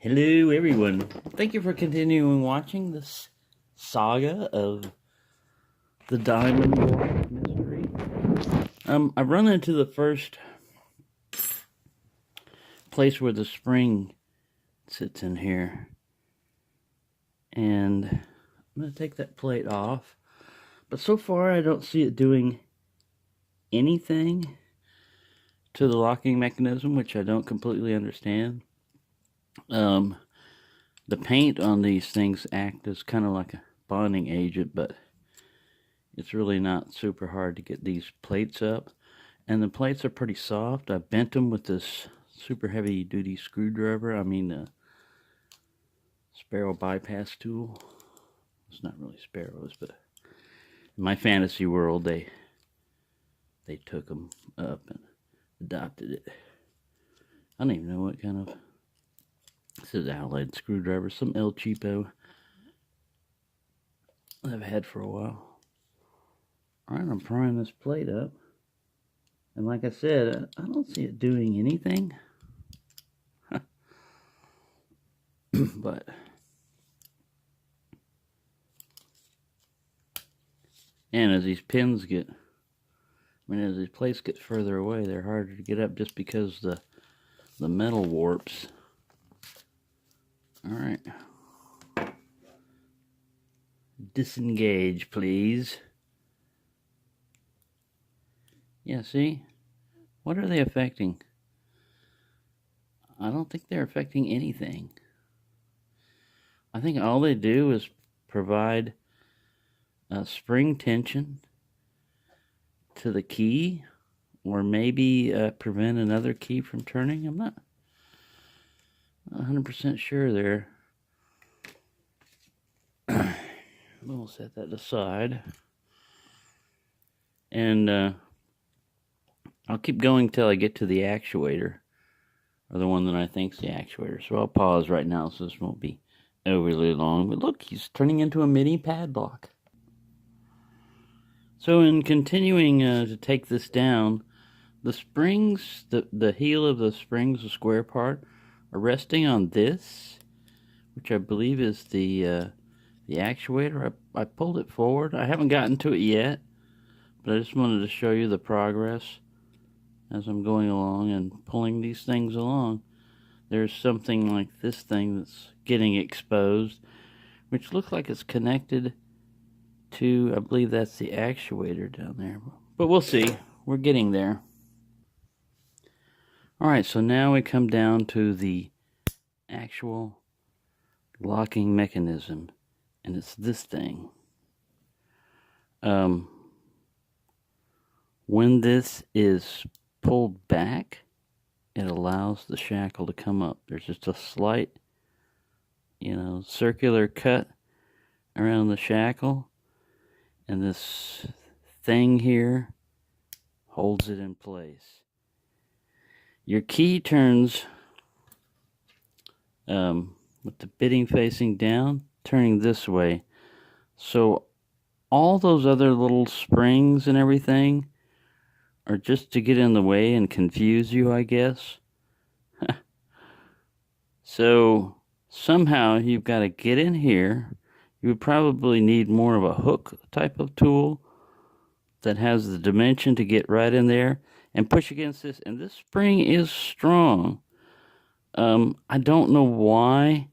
Hello everyone. Thank you for continuing watching this saga of the Diamond War mystery. I've run into the first place where the spring sits in here. And I'm going to take that plate off. But so far I don't see it doing anything to the locking mechanism, which I don't completely understand. The paint on these things act as kind of like a bonding agent, but it's really not super hard to get these plates up. And the plates are pretty soft. I bent them with this super heavy duty screwdriver. Sparrow bypass tool. It's not really sparrows, but in my fantasy world they took them up and adopted it. I don't even know what kind of... This is Allied screwdriver, some El Cheapo I've had for a while. Alright, I'm prying this plate up. And like I said, I don't see it doing anything. But and as these pins get, as these plates get further away, they're harder to get up just because the metal warps. Alright. Disengage, please. Yeah, see? What are they affecting? I don't think they're affecting anything. I think all they do is provide spring tension to the key, or maybe prevent another key from turning. I'm not 100% sure there. We'll set that aside. And I'll keep going till I get to the actuator, or the one that I think's the actuator. So I'll pause right now so this won't be overly long. But look, he's turning into a mini padlock. So in continuing to take this down, the springs, the heel of the springs, the square part, are resting on this, which I believe is the actuator. I pulled it forward. I haven't gotten to it yet, but I just wanted to show you the progress as I'm going along and pulling these things along. There's something like this thing that's getting exposed, which looks like it's connected to, I believe that's the actuator down there. But we'll see. We're getting there. Alright, so now we come down to the actual locking mechanism, and it's this thing. When this is pulled back, it allows the shackle to come up. There's just a slight, circular cut around the shackle, and this thing here holds it in place. Your key turns with the bitting facing down, turning this way. So all those other little springs and everything are just to get in the way and confuse you, I guess. So somehow you've got to get in here. You would probably need more of a hook type of tool that has the dimension to get right in there and push against this. And this spring is strong. I don't know why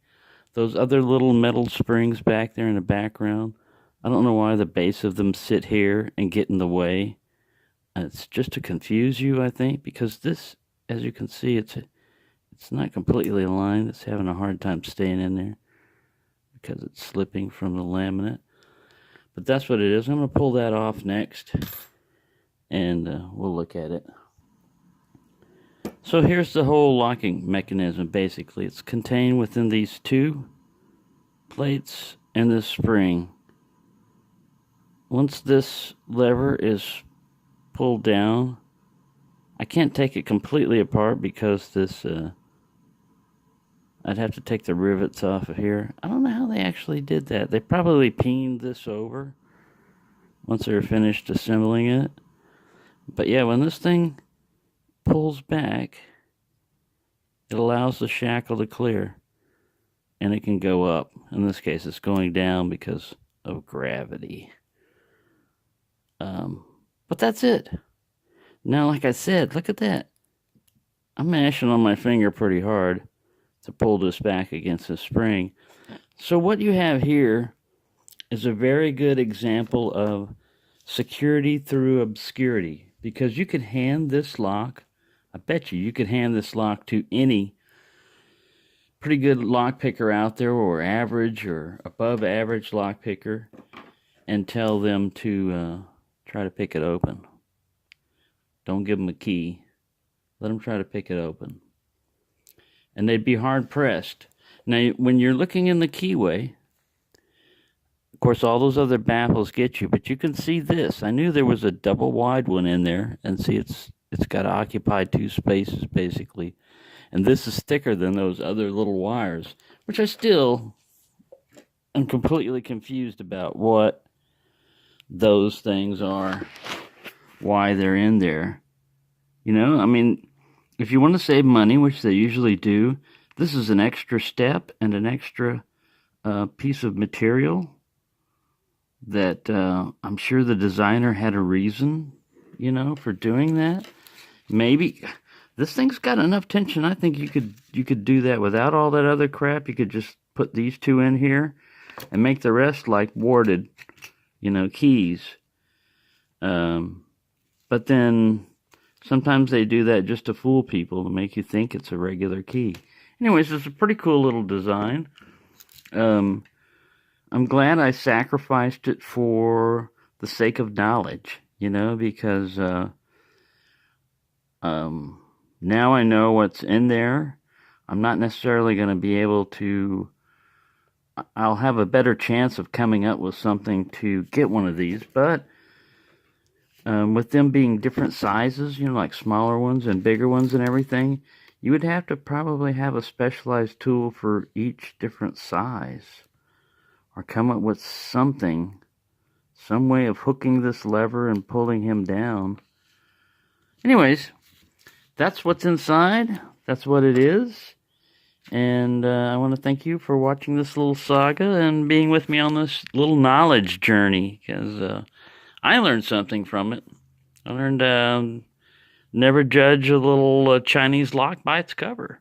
those other little metal springs back there in the background, I don't know why the base of them sit here and get in the way. It's just to confuse you, I think, because this, as you can see, it's not completely aligned. It's having a hard time staying in there because it's slipping from the laminate. But that's what it is. I'm going to pull that off next, and we'll look at it. So here's the whole locking mechanism, basically. It's contained within these two plates and this spring. Once this lever is pulled down, I can't take it completely apart because this, I'd have to take the rivets off of here. I don't know how they actually did that. They probably peened this over once they were finished assembling it. But yeah, when this thing pulls back, it allows the shackle to clear. and it can go up. In this case, it's going down because of gravity. But that's it. Now, like I said, look at that. I'm mashing on my finger pretty hard to pull this back against the spring. So what you have here is a very good example of security through obscurity, because you could hand this lock, I bet you could hand this lock to any pretty good lock picker out there, or average or above average lock picker, and tell them to try to pick it open. Don't give them a key. Let them try to pick it open. And they'd be hard pressed. Now, when you're looking in the keyway, of course, all those other baffles get you, but you can see this. I knew there was a double wide one in there, and see, it's got to occupy 2 spaces basically. And this is thicker than those other little wires, which I still am completely confused about what those things are, why they're in there. You know, I mean, if you want to save money, which they usually do, this is an extra step and an extra piece of material that I'm sure the designer had a reason, you know, for doing that. Maybe this thing's got enough tension. I think you could do that without all that other crap. You could just put these 2 in here and make the rest like warded, you know, keys. But then sometimes they do that just to fool people, to make you think it's a regular key. Anyways, it's a pretty cool little design. I'm glad I sacrificed it for the sake of knowledge, you know, because now I know what's in there. I'm not necessarily going to be able to... I'll have a better chance of coming up with something to get one of these, but with them being different sizes, you know, like smaller ones and bigger ones and everything, you would have to probably have a specialized tool for each different size, or come up with something, some way of hooking this lever and pulling him down. Anyways, that's what's inside. That's what it is. And I want to thank you for watching this little saga and being with me on this little knowledge journey, because I learned something from it. I learned never judge a little Chinese lock by its cover.